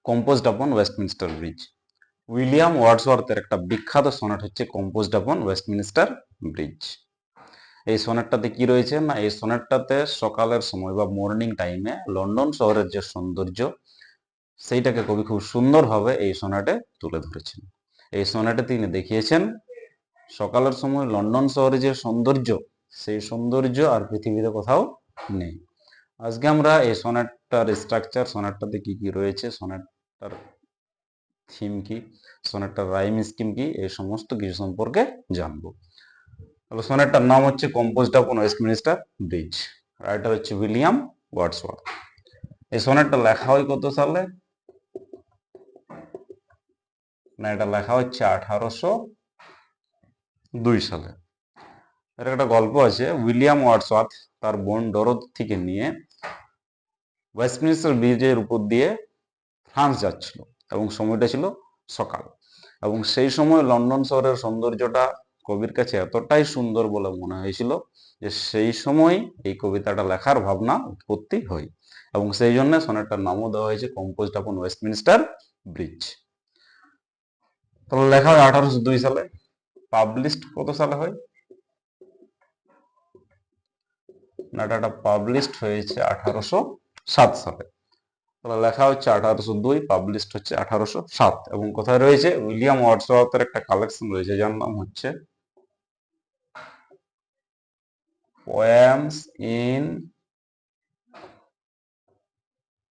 Composed আপন Westminster bridge. William ওয়ার্ডসওয়ার্থের একটা বিখ্যাত সনেট হচ্ছে কম্পোজড আপন ওয়েস্টমিনস্টার ব্রিজ। এই সনেটটাতে কি রয়েছে না, এই সনেটটাতে সকালের সময় বা মর্নিং টাইমে লন্ডন শহরের যে সৌন্দর্য সেইটাকে কবি খুব সুন্দরভাবে এই সনেটে তুলে ধরেছেন। এই সনেটে তিনি দেখিয়েছেন সকালের সময় লন্ডন শহরে যে সৌন্দর্য, সেই সৌন্দর্য আর পৃথিবীতে কোথাও নেই। আজকে আমরা এই সনেটটার স্ট্রাকচার, সনেটটাতে কি কি রয়েছে, সনেটটার থিম কি, সনেটটার রাইম স্কিম কি, এই সমস্ত কিছু সম্পর্কে জানবো। তাহলে সনেটটার নাম হচ্ছে কম্পোজড আপন ওয়েস্টমিনস্টার ব্রিজ, রাইটার হচ্ছে উইলিয়াম ওয়ার্ডসওয়ার্থ। এই সনেটটা লেখা হয় কত সালে না, এটা লেখা হচ্ছে 1802 সালে। এর একটা গল্প আছে, উইলিয়াম ওয়ার্ডসওয়ার্থ তার বোন ডরোথিকে নিয়ে ওয়েস্টমিনস্টার ব্রিজের উপর দিয়ে ফ্রান্স যাচ্ছিল এবং সময়টা ছিল সকাল, এবং সেই সময় লন্ডন শহরের সৌন্দর্যটা কবির কাছে এতটাই সুন্দর বলে মনে হয়েছিল যে সেই সময় এই কবিতাটা লেখার ভাবনা উৎপত্তি হয়, এবং সেই জন্য সনেটটার নামও দেওয়া হয়েছে কম্পোজড আপন ওয়েস্টমিনস্টার ব্রিজ। তাহলে লেখা হয় 1802 সালে, পাবলিশড কত সালে হয় না, এটা পাবলিশড হয়েছে 1807 সালে। তাহলে লেখা হচ্ছে 1802, পাবলিশড হচ্ছে 1807, এবং কোথায় রয়েছে, উইলিয়াম ওয়ার্ডসওয়ার্থের একটা কালেকশন রয়েছে যার নাম হচ্ছে পোয়েমস ইন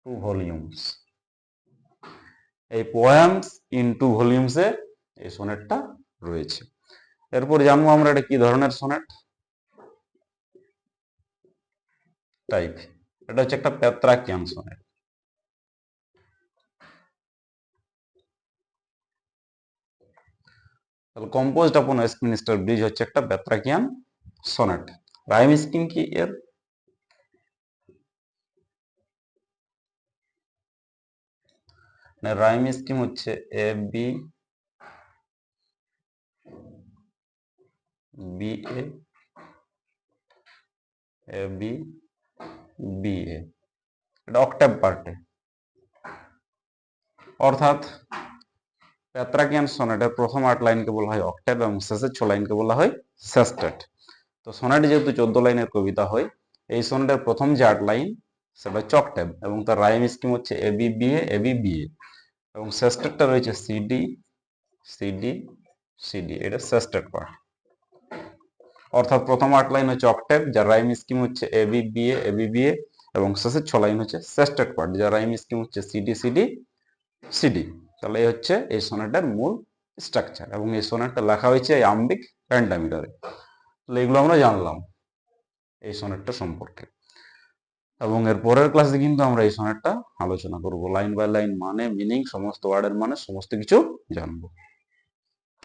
2 ভলিউমস। এই পোয়েমস ইন 2 ভলিউমসে এই সনেটটা রয়েছে। এরপর জানবো আমরা এটা কি ধরনের সনেট টাইপ। এটা হচ্ছে একটা পেত্রাকিয়ান সনেট। তাহলে কম্পোজড আপন ওয়েস্টমিনস্টার ব্রিজ হচ্ছে একটা পেত্রাকিয়ান সনেট। রাইম স্কিম কি এর, রাইম স্কিম হচ্ছে A B B A B B A, এটা অক্টেভ পার্টে, অর্থাৎ পেত্রাকিয়ান সনেটের প্রথম 8 লাইনকে বলা হয় অক্টেভ এবং শেষের 6 লাইনকে বলা হয় সেস্টেট। তো সনেট যেহেতু 14 লাইনের কবিতা হয়, এই সনেটের প্রথম যে 8 লাইন সেটা হচ্ছে অক্টেভ, এবং তার রাইম স্কিম হচ্ছে এ বি বি এ, এবং সেস্টেটটা রয়েছে সিডি সিডি সিডি, এটা সেস্টেট পার্ট। অর্থাৎ প্রথম 8 লাইন হচ্ছে অক্টেভ, যার রাইম স্কিম হচ্ছে এ বি বি এ, এবং শেষের 6 লাইন হচ্ছে সেস্টেট পার্ট, যার রাইম স্কিম হচ্ছে সিডি সিডি সিডি। তাহলে এই হচ্ছে এই সোনেটের মূল স্ট্রাকচার, এবং এই সোনেটটা লেখা হয়েছে এই আম্বিক পেন্টামিটারে। তাহলে এগুলো আমরা জানলাম এই সোনেটটা সম্পর্কে, এবং এর পরের ক্লাসে কিন্তু আমরা এই সোনেটটা আলোচনা করব, লাইন বাই লাইন মানে, মিনিং, সমস্ত ওয়ার্ডের মানে, সমস্ত কিছু জানবো।